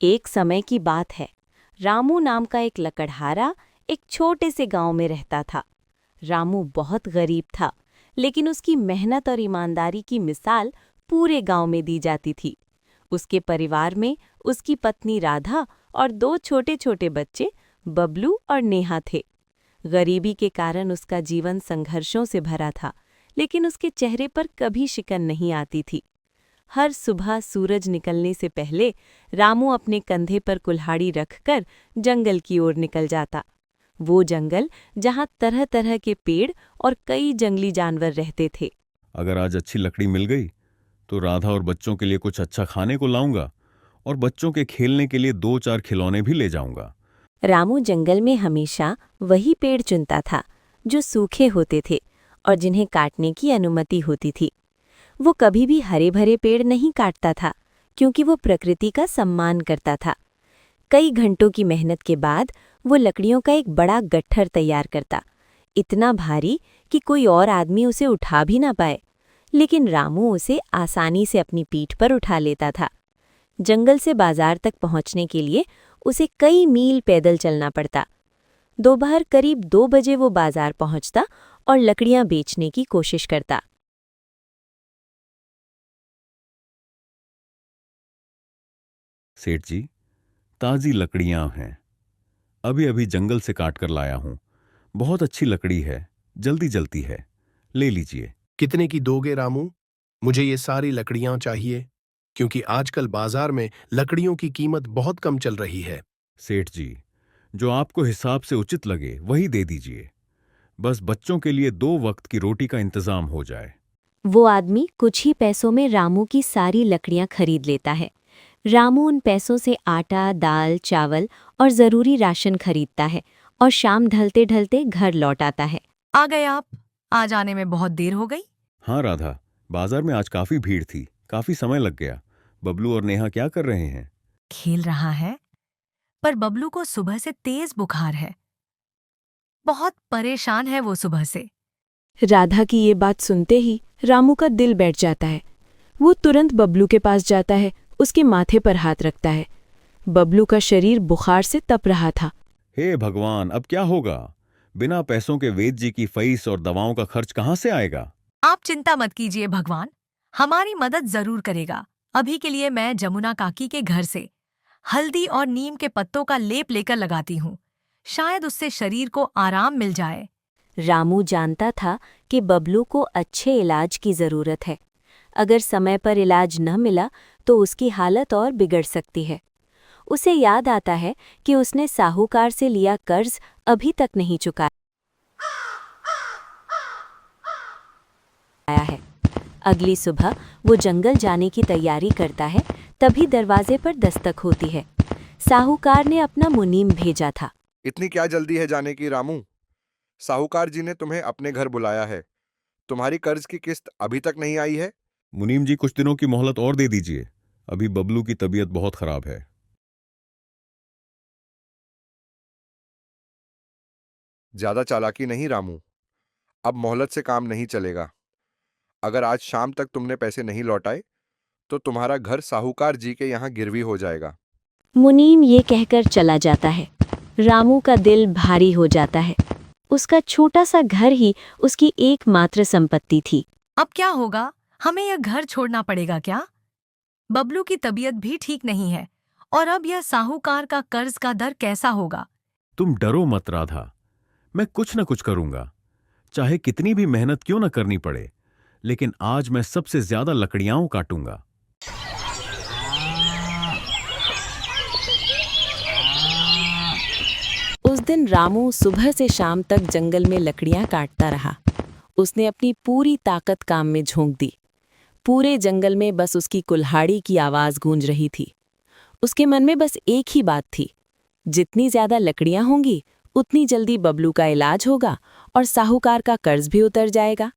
एक समय की बात है। रामू नाम का एक लकड़हारा एक छोटे से गांव में रहता था। रामू बहुत गरीब था, लेकिन उसकी मेहनत और ईमानदारी की मिसाल पूरे गांव में दी जाती थी। उसके परिवार में उसकी पत्नी राधा और दो छोटे-छोटे बच्चे बबलू और नेहा थे। गरीबी के कारण उसका जीवन संघर्षों से भरा था, लेकिन उसके चेहरे पर कभी शिकन नहीं आती थी। हर सुबह सूरज निकलने से पहले रामू अपने कंधे पर कुल्हाड़ी रखकर जंगल की ओर निकल जाता। वो जंगल जहाँ तरह-तरह के पेड़ और कई जंगली जानवर रहते थे। अगर आज अच्छी लकड़ी मिल गई तो राधा और बच्चों के लिए कुछ अच्छा खाने को लाऊंगा और बच्चों के खेलने के लिए 2-4 खिलौने भी ले जाऊंगा। रामू जंगल में हमेशा वही पेड़ चुनता था जो सूखे होते थे और जिन्हें काटने की अनुमति होती थी। वो कभी भी हरे भरे पेड़ नहीं काटता था, क्योंकि वो प्रकृति का सम्मान करता था। कई घंटों की मेहनत के बाद वो लकड़ियों का एक बड़ा गट्ठर तैयार करता, इतना भारी कि कोई और आदमी उसे उठा भी ना पाए। लेकिन रामू उसे आसानी से अपनी पीठ पर उठा लेता था। जंगल से बाजार तक पहुंचने के लिए उसे कई मील पैदल चलना पड़ता। दोपहर करीब 2 बजे वो बाजार पहुंचता और लकड़ियां बेचने की कोशिश करता। सेठ जी, ताजी लकड़ियां हैं, अभी अभी जंगल से काट कर लाया हूं। बहुत अच्छी लकड़ी है, जल्दी जलती है, ले लीजिए। कितने की दोगे रामू? मुझे ये सारी लकड़ियां चाहिए, क्योंकि आजकल बाजार में लकड़ियों की कीमत बहुत कम चल रही है। सेठ जी, जो आपको हिसाब से उचित लगे वही दे दीजिए। बस बच्चों के लिए 2 वक्त की रोटी का इंतजाम हो जाए। वो आदमी कुछ ही पैसों में रामू की सारी लकड़ियां खरीद लेता है। रामू उन पैसों से आटा, दाल, चावल और जरूरी राशन खरीदता है और शाम ढलते ढलते घर लौट आता है। आ गए आप? आज आने में बहुत देर हो गई। हाँ राधा, बाजार में आज काफी भीड़ थी, काफी समय लग गया। बबलू और नेहा क्या कर रहे हैं? खेल रहा है, पर बबलू को सुबह से तेज बुखार है। बहुत परेशान है वो सुबह से। राधा की ये बात सुनते ही रामू का दिल बैठ जाता है। वो तुरंत बबलू के पास जाता है, उसके माथे पर हाथ रखता है। बबलू का शरीर बुखार से तप रहा था। हे भगवान, अब क्या होगा? बिना पैसों के वैद्य जी की फीस और दवाओं का खर्च कहाँ से आएगा? आप चिंता मत कीजिए, भगवान हमारी मदद जरूर करेगा। अभी के लिए मैं जमुना काकी के घर से हल्दी और नीम के पत्तों का लेप लेकर लगाती हूँ। शायद उससे शरीर को आराम मिल जाए। रामू जानता था कि बबलू को अच्छे इलाज की जरूरत है। अगर समय पर इलाज न मिला तो उसकी हालत और बिगड़ सकती है। उसे याद आता है कि उसने साहूकार से लिया कर्ज अभी तक नहीं चुकाया है। अगली सुबह वो जंगल जाने की तैयारी करता है, तभी दरवाजे पर दस्तक होती है। साहूकार ने अपना मुनीम भेजा था। इतनी क्या जल्दी है जाने की रामू? साहूकार जी ने तुम्हें अपने घर बुलाया है। तुम्हारी कर्ज की किस्त अभी तक नहीं आई है। मुनीम जी, कुछ दिनों की मोहलत और दे दीजिए। अभी बबलू की तबीयत बहुत खराब है। ज्यादा चालाकी नहीं रामू, अब मोहलत से काम नहीं चलेगा। अगर आज शाम तक तुमने पैसे नहीं लौटाए तो तुम्हारा घर साहूकार जी के यहाँ गिरवी हो जाएगा। मुनीम ये कहकर चला जाता है। रामू का दिल भारी हो जाता है। उसका छोटा सा घर ही उसकी एकमात्र संपत्ति थी। अब क्या होगा? हमें यह घर छोड़ना पड़ेगा क्या? बबलू की तबीयत भी ठीक नहीं है, और अब यह साहूकार का कर्ज का दर कैसा होगा? तुम डरो मत राधा, मैं कुछ न कुछ करूंगा, चाहे कितनी भी मेहनत क्यों न करनी पड़े। लेकिन आज मैं सबसे ज्यादा लकड़ियां काटूंगा। उस दिन रामू सुबह से शाम तक जंगल में लकड़ियां काटता रहा। उसने अपनी पूरी ताकत काम में झोंक दी। पूरे जंगल में बस उसकी कुल्हाड़ी की आवाज गूंज रही थी। उसके मन में बस एक ही बात थी, जितनी ज्यादा लकड़ियां होंगी उतनी जल्दी बबलू का इलाज होगा और साहूकार का कर्ज भी उतर जाएगा।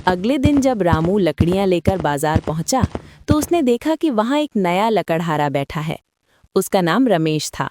अगले दिन जब रामू लकड़ियां लेकर बाजार पहुंचा तो उसने देखा कि वहां एक नया लकड़हारा बैठा है। उसका नाम रमेश था।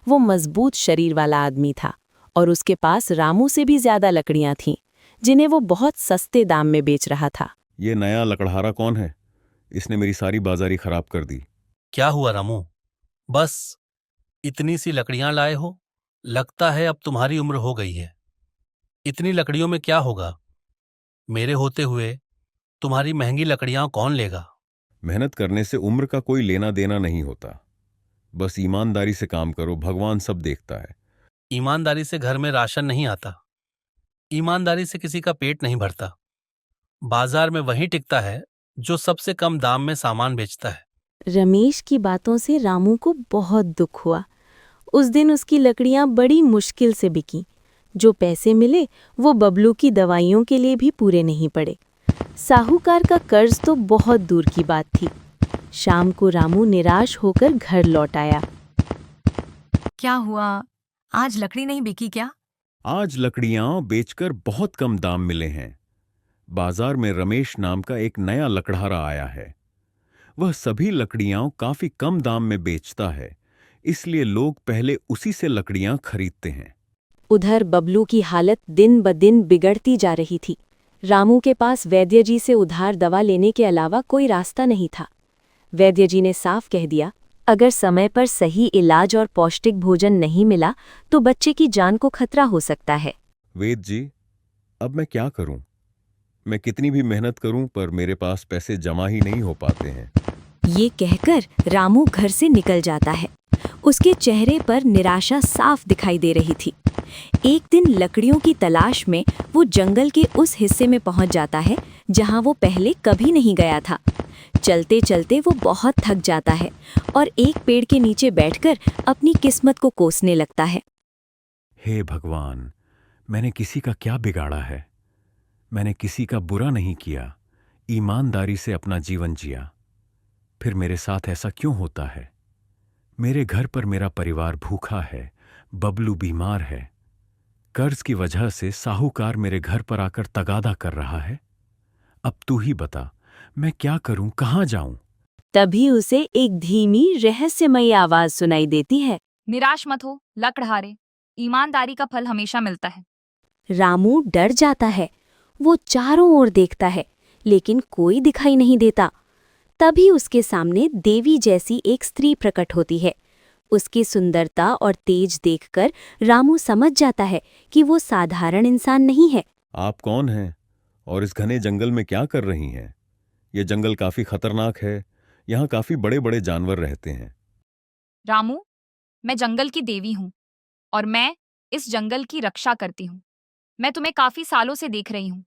वो मजबूत शरीर वाला आदमी था और उसके पास रामू से भी ज्यादा लकड़ियां थीं, जिन्हें वो बहुत सस्ते दाम में बेच रहा था। ये नया लकड़हारा कौन है? इसने मेरी सारी बाजारी खराब कर दी। क्या हुआ रामू? बस इतनी सी लकड़ियां लाए हो? लगता है अब तुम्हारी उम्र हो गई है। इतनी लकड़ियों में क्या होगा? मेरे होते हुए तुम्हारी महंगी लकड़ियां कौन लेगा? मेहनत करने से उम्र का कोई लेना देना नहीं होता। बस ईमानदारी से काम करो, भगवान सब देखता है। ईमानदारी से घर में राशन नहीं आता। ईमानदारी से किसी का पेट नहीं भरता। बाजार में वही टिकता है जो सबसे कम दाम में सामान बेचता है। रमेश की बातों से रामू को बहुत दुख हुआ। उस दिन उसकी लकड़ियां बड़ी मुश्किल से बिकीं। जो पैसे मिले वो बबलू की दवाइयों के लिए भी पूरे नहीं पड़े। साहूकार का कर्ज तो बहुत दूर की बात थी। शाम को रामू निराश होकर घर लौट आया। क्या हुआ? आज लकड़ी नहीं बिकी क्या? आज लकड़ियां बेचकर बहुत कम दाम मिले हैं। बाजार में रमेश नाम का एक नया लकड़हारा आया है। वह सभी लकड़ियां काफी कम दाम में बेचता है, इसलिए लोग पहले उसी से लकड़ियां खरीदते हैं। उधर बबलू की हालत दिन ब दिन बिगड़ती जा रही थी। रामू के पास वैद्य जी से उधार दवा लेने के अलावा कोई रास्ता नहीं था। वैद्य जी ने साफ कह दिया, अगर समय पर सही इलाज और पौष्टिक भोजन नहीं मिला तो बच्चे की जान को खतरा हो सकता है। वेद जी, अब मैं क्या करूं? मैं कितनी भी मेहनत करूं पर मेरे पास पैसे जमा ही नहीं हो पाते हैं। ये कहकर रामू घर से निकल जाता है। उसके चेहरे पर निराशा साफ दिखाई दे रही थी। एक दिन लकड़ियों की तलाश में वो जंगल के उस हिस्से में पहुंच जाता है जहां वो पहले कभी नहीं गया था। चलते चलते वो बहुत थक जाता है और एक पेड़ के नीचे बैठकर अपनी किस्मत को कोसने लगता है। हे भगवान, मैंने किसी का क्या बिगाड़ा है? मैंने किसी का बुरा नहीं किया, ईमानदारी से अपना जीवन जिया। फिर मेरे साथ ऐसा क्यों होता है? मेरे घर पर मेरा परिवार भूखा है, बबलू बीमार है। कर्ज की वजह से साहूकार मेरे घर पर आकर तगादा कर रहा है। अब तू ही बता, मैं क्या करूं, कहां जाऊं? तभी उसे एक धीमी रहस्यमयी आवाज सुनाई देती है। निराश मत हो लकड़हारे, ईमानदारी का फल हमेशा मिलता है। रामू डर जाता है। वो चारों ओर देखता है लेकिन कोई दिखाई नहीं देता। तभी उसके सामने देवी जैसी एक स्त्री प्रकट होती है। उसकी सुंदरता और तेज देखकर रामू समझ जाता है कि वो साधारण इंसान नहीं है। आप कौन हैं और इस घने जंगल में क्या कर रही हैं? ये जंगल काफी खतरनाक है, यहाँ काफी बड़े बड़े जानवर रहते हैं। रामू, मैं जंगल की देवी हूँ और मैं इस जंगल की रक्षा करती हूँ। मैं तुम्हें काफी सालों से देख रही हूँ।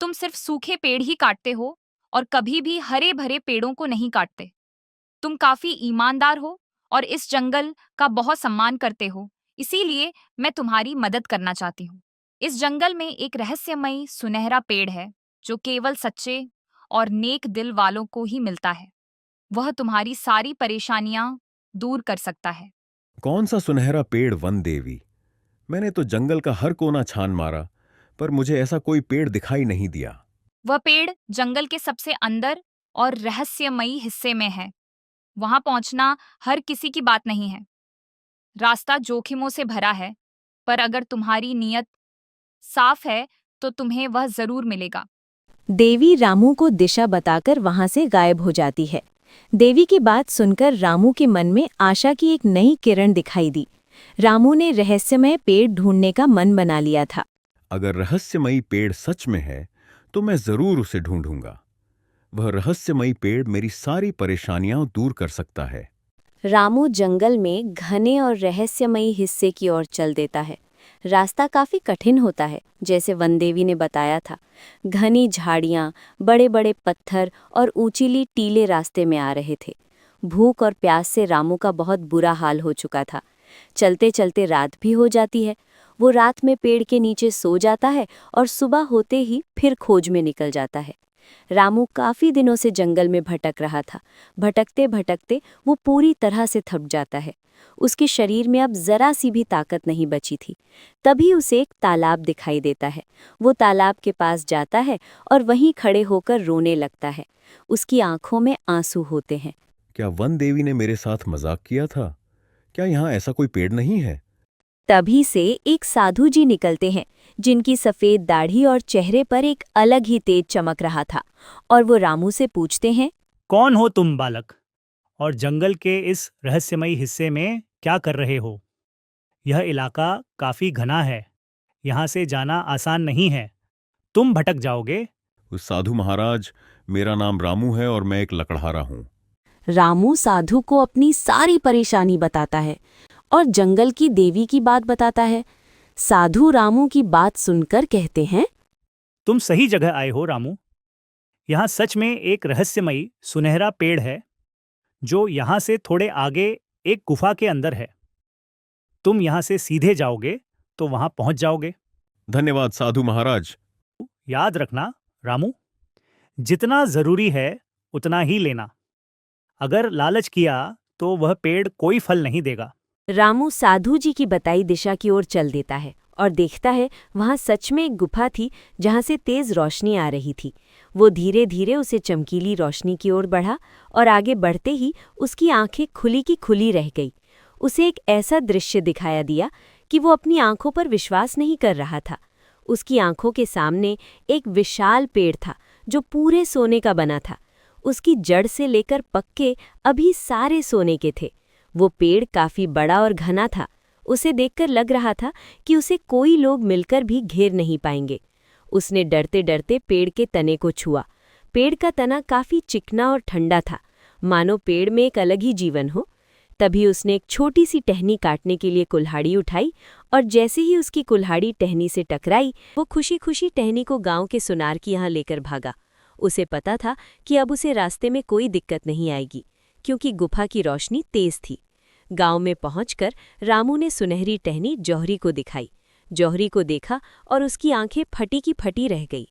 तुम सिर्फ सूखे पेड़ ही काटते हो और कभी भी हरे भरे पेड़ों को नहीं काटते। तुम काफी ईमानदार हो और इस जंगल का बहुत सम्मान करते हो, इसीलिए मैं तुम्हारी मदद करना चाहती हूँ। इस जंगल में एक रहस्यमयी सुनहरा पेड़ है जो केवल सच्चे और नेक दिल वालों को ही मिलता है। वह तुम्हारी सारी परेशानियां दूर कर सकता है। कौन सा सुनहरा पेड़, वन देवी? मैंने तो जंगल का हर कोना छान मारा, पर मुझे ऐसा कोई पेड़ दिखाई नहीं दिया। वह पेड़ जंगल के सबसे अंदर और रहस्यमयी हिस्से में है। वहां पहुंचना हर किसी की बात नहीं है। रास्ता जोखिमों से भरा है, पर अगर तुम्हारी नीयत साफ है तो तुम्हें वह जरूर मिलेगा। देवी रामू को दिशा बताकर वहां से गायब हो जाती है। देवी की बात सुनकर रामू के मन में आशा की एक नई किरण दिखाई दी। रामू ने रहस्यमय पेड़ ढूंढने का मन बना लिया था। अगर रहस्यमयी पेड़ सच में है तो मैं जरूर उसे ढूंढूंगा। वह रहस्यमयी पेड़ मेरी सारी परेशानियां दूर कर सकता है। रामू जंगल में घने और रहस्यमयी हिस्से की ओर चल देता है। रास्ता काफी कठिन होता है, जैसे वनदेवी ने बताया था। घनी झाड़ियां, बड़े बड़े पत्थर और ऊंचीली टीले रास्ते में आ रहे थे। भूख और प्यास से रामू का बहुत बुरा हाल हो चुका था। चलते चलते रात भी हो जाती है। वो रात में पेड़ के नीचे सो जाता है और सुबह होते ही फिर खोज में निकल जाता है। रामू काफी दिनों से जंगल में भटक रहा था। भटकते भटकते वो पूरी तरह से थक जाता है। उसके शरीर में अब जरा सी भी ताकत नहीं बची थी। तभी उसे एक तालाब दिखाई देता है। वो तालाब के पास जाता है और वहीं खड़े होकर रोने लगता है। उसकी आंखों में आंसू होते हैं। क्या वन देवी ने मेरे साथ मजाक किया था? क्या यहाँ ऐसा कोई पेड़ नहीं है? तभी से एक साधु जी निकलते हैं, जिनकी सफेद दाढ़ी और चेहरे पर एक अलग ही तेज चमक रहा था। और वो रामू से पूछते हैं, कौन हो तुम बालक, और जंगल के इस रहस्यमयी हिस्से में क्या कर रहे हो? यह इलाका काफी घना है, यहाँ से जाना आसान नहीं है, तुम भटक जाओगे। उस साधु महाराज, मेरा नाम रामू है और मैं एक लकड़हारा हूँ। रामू साधु को अपनी सारी परेशानी बताता है और जंगल की देवी की बात बताता है। साधु रामू की बात सुनकर कहते हैं, तुम सही जगह आए हो रामू। यहाँ सच में एक रहस्यमयी सुनहरा पेड़ है जो यहाँ से थोड़े आगे एक गुफा के अंदर है। तुम यहाँ से सीधे जाओगे तो वहाँ पहुँच जाओगे। धन्यवाद साधु महाराज। याद रखना रामू, जितना जरूरी है उतना ही लेना। अगर लालच किया तो वह पेड़ कोई फल नहीं देगा। रामू साधु जी की बताई दिशा की ओर चल देता है और देखता है वहाँ सच में एक गुफा थी जहाँ से तेज रोशनी आ रही थी। वो धीरे धीरे उसे चमकीली रोशनी की ओर बढ़ा और आगे बढ़ते ही उसकी आंखें खुली की खुली रह गई। उसे एक ऐसा दृश्य दिखाया दिया कि वो अपनी आंखों पर विश्वास नहीं कर रहा था। उसकी आंखों के सामने एक विशाल पेड़ था जो पूरे सोने का बना था। उसकी जड़ से लेकर पक्के अभी सारे सोने के थे। वो पेड़ काफी बड़ा और घना था। उसे देखकर लग रहा था कि उसे कोई लोग मिलकर भी घेर नहीं पाएंगे। उसने डरते डरते पेड़ के तने को छुआ। पेड़ का तना काफी चिकना और ठंडा था, मानो पेड़ में एक अलग ही जीवन हो। तभी उसने एक छोटी सी टहनी काटने के लिए कुल्हाड़ी उठाई और जैसे ही उसकी कुल्हाड़ी टहनी से टकराई, वो खुशी खुशी टहनी को गांव के सुनार की यहाँ लेकर भागा। उसे पता था कि अब उसे रास्ते में कोई दिक्कत नहीं आएगी, क्योंकि गुफा की रोशनी तेज थी। गांव में पहुंचकर रामू ने सुनहरी टहनी जौहरी को दिखाई। जौहरी को देखा और उसकी आंखें फटी की फटी रह गई।